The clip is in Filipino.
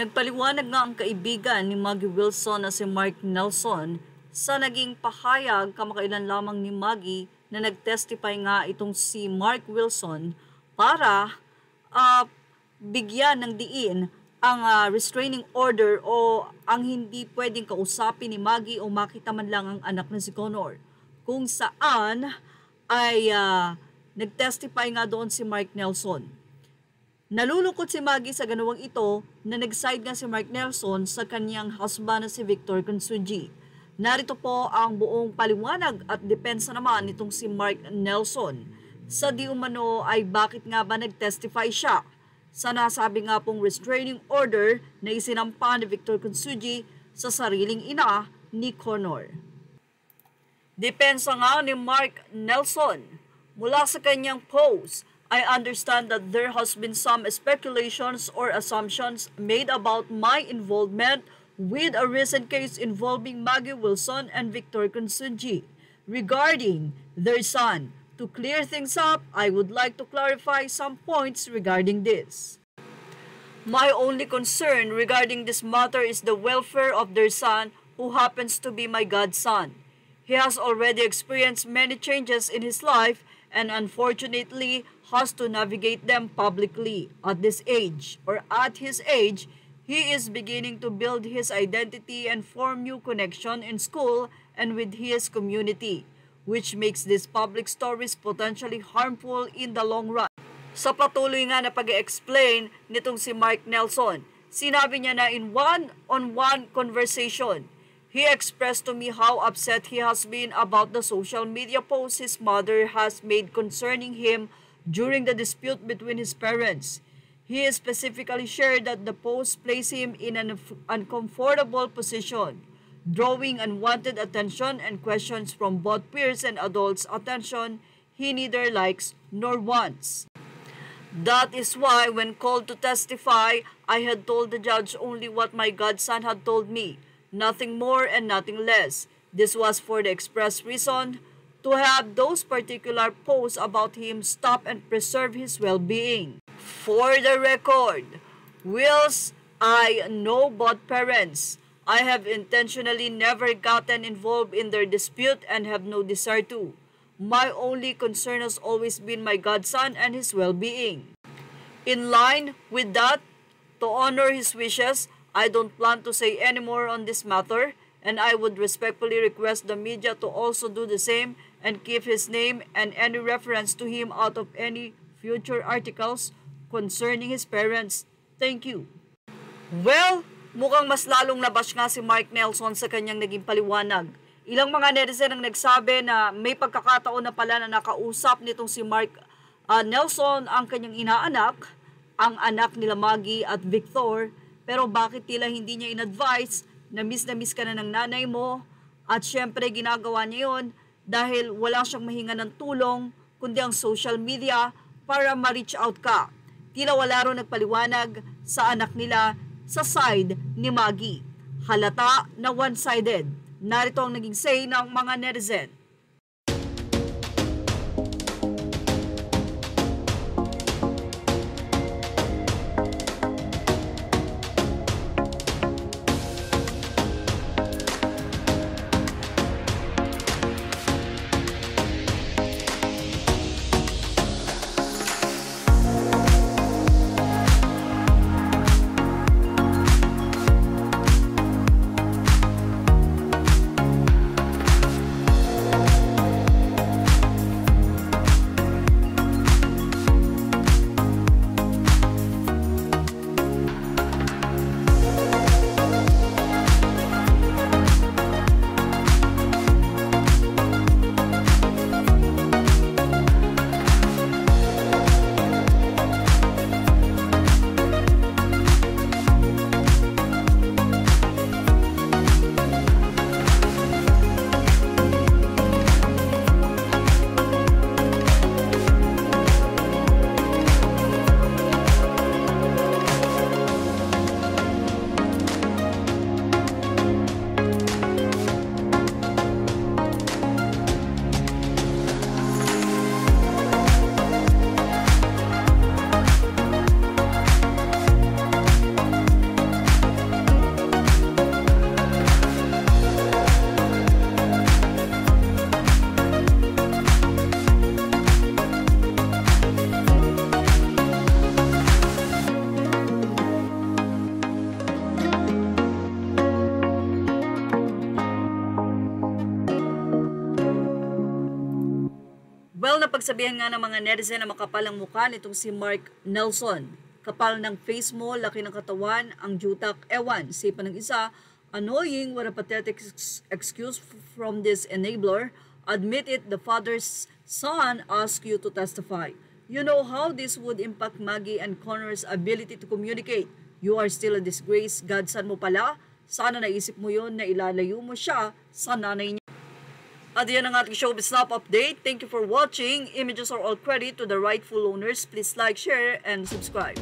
Nagpaliwanag nga ang kaibigan ni Maggie Wilson na si Mark Nelson sa naging pahayag kamakailan lamang ni Maggie na nag-testify nga itong si Mark Wilson para bigyan ng diin ang restraining order o ang hindi pwedeng kausapin ni Maggie o makita man lang ang anak na si Connor. Kung saan ay nag-testify nga doon si Mark Nelson. Nalulungkot si Maggie sa ganawang ito na nag-side nga si Mark Nelson sa kanyang husband na si Victor Consuji. Narito po ang buong paliwanag at depensa naman nitong si Mark Nelson. Sa di umano ay bakit nga ba nag-testify siya sa nasabi nga pong restraining order na isinampa ni Victor Consuji sa sariling ina ni Connor. Depensa nga ni Mark Nelson. Mula sa kanyang post, I understand that there has been some speculations or assumptions made about my involvement with a recent case involving Maggie Wilson and Victor Consuji regarding their son. To clear things up, I would like to clarify some points regarding this. My only concern regarding this matter is the welfare of their son, who happens to be my godson. He has already experienced many changes in his life and unfortunately has to navigate them publicly. At his age, he is beginning to build his identity and form new connection in school and with his community, which makes these public stories potentially harmful in the long run. Sa patuloy nga na pag-explain nitong si Mark Nelson, sinabi niya na in one-on-one conversation, he expressed to me how upset he has been about the social media posts his mother has made concerning him during the dispute between his parents. He specifically shared that the posts place him in an uncomfortable position, drawing unwanted attention and questions from both peers and adults, attention he neither likes nor wants. That is why when called to testify, I had told the judge only what my godson had told me, nothing more and nothing less. This was for the express reason to have those particular posts about him stop and preserve his well-being. For the record, whilst I know both parents, I have intentionally never gotten involved in their dispute and have no desire to. My only concern has always been my godson and his well-being. In line with that, to honor his wishes, I don't plan to say any more on this matter, and I would respectfully request the media to also do the same and keep his name and any reference to him out of any future articles concerning his parents. Thank you. Well, mukhang mas lalong nabash nga si Mark Nelson sa kanyang naging paliwanag. Ilang mga netizen ang nagsabi na may pagkakataon na pala na nakausap nitong si Mark Nelson ang kanyang inaanak, ang anak nila Maggie at Victor, pero bakit tila hindi niya in-advise na miss ka na ng nanay mo at syempre ginagawa niya yun dahil wala siyang mahinga ng tulong kundi ang social media para ma-reach out ka. Tila wala rin nagpaliwanag sa anak nila sa side ni Maggie. Halata na one-sided. Narito ang naging say ng mga netizen. Well, napagsabihan nga ng mga netizen na makapal ang mukha nitong si Mark Nelson. Kapal ng face mo, laki ng katawan, ang jutak, ewan. Sipa ng isa, annoying, what a pathetic excuse from this enabler. Admit it, the father's son asked you to testify. You know how this would impact Maggie and Connor's ability to communicate. You are still a disgrace. Godson mo pala. Sana naisip mo yon na ilalayo mo siya sa nanay niya. At yan ang ating Showbiz Snap update. Thank you for watching. Images are all credit to the rightful owners. Please like, share, and subscribe.